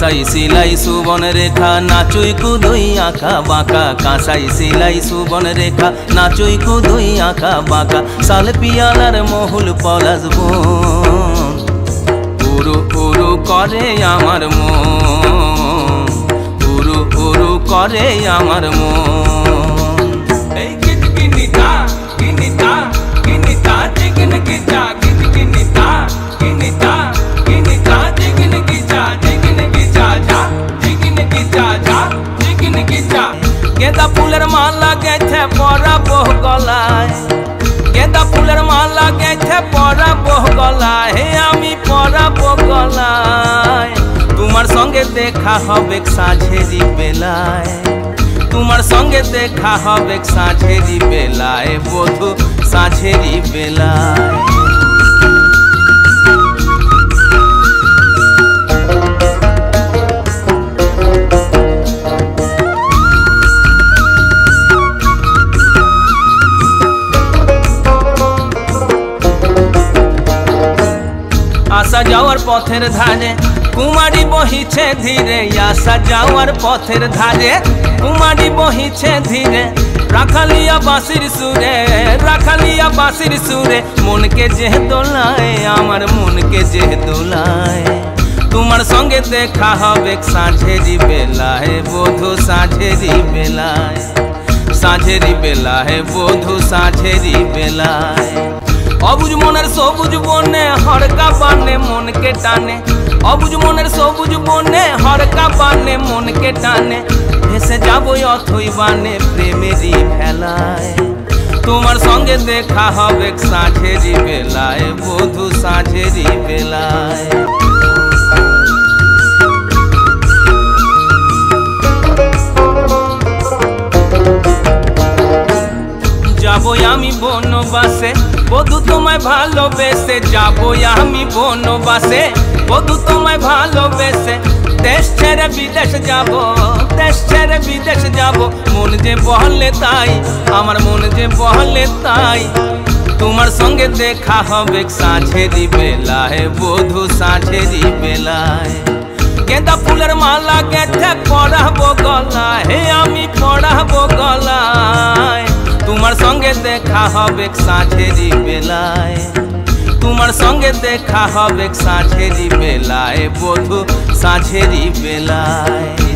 কাঁসাই সিলাই সুবন রেখা নাচুই কুদুই আঁকা বাঁকা কাঁসাই সিলাই সুবন রেখা নাচুই কুদুই আঁকা বাঁকা সাল পিয়ালার মহুল পলাশ বন উরু উরু করে আমার মন উরু উরু করে আমার মন এই কিটকিনিতা কিনিতা কিনিতা জিগন কিটা কিটকিনিতা কিনিতা কিনিতা জিগন কিটা জিগন কিটা যা জিগন কিটা যা জিগন কিটা गेंदा फूलेर माला गेছে পরাবো গলায় गेंदा फूलेर माला गेছে পরাবো গলায় আমি পরাবো গলায় তোমার সঙ্গে দেখা হবে সাঁঝেরি বেলায় তোমার সঙ্গে দেখা হবে সাঁঝেরি বেলায় বধু সাঁঝেরি বেলায় आशा जाओयार पथेर धारे कुमारी बहिछे धीरे आशा जाओयार पथेर धारे कुमारी बहिछे धीरे राखालिया बाँशिर सुरे राखालिया बाँशिर सुरे मन के जे दोलाय आमार मन के जे दोलाय तुम्हार संगे देखा हबे साँझेरी बेलाय बधू साँझेरी बेलाय साँझेरी बेलाय बधू साँझेरी बेलाय अबुझ मनेर सबुज बने हड़का बाने मन के टाने अबुझ मनेर सबुज बने हड़का बाने मन के टाने भेसे जाबो अथई बाने प्रेमेरी भेलाय तुम्हार संगे देखा हबे साँझेरी बेलाय बधू साँझेरी बेलाय যাবো আমি বনবাসে বধু তোমায় ভালোবেসে যাবো আমি বনবাসে বধু তোমায় ভালোবেসে দেশ ছেড়ে বিদেশ যাবো দেশ ছেড়ে বিদেশ যাবো মন যে বলে তাই আমার মন যে বলে তাই তোমার সঙ্গে দেখা হবে সাঁঝেরি বেলায় বধু সাঁঝেরি বেলায় गेंदा फूलेर माला गेছে পরাবো গলায় আমি পরাবো গলায় তোমার সঙ্গে দেখা হবে সাঁঝেরি বেলায় তোমার সঙ্গে দেখা হবে সাঁঝেরি বেলায় বধু সাঁঝেরি বেলায়।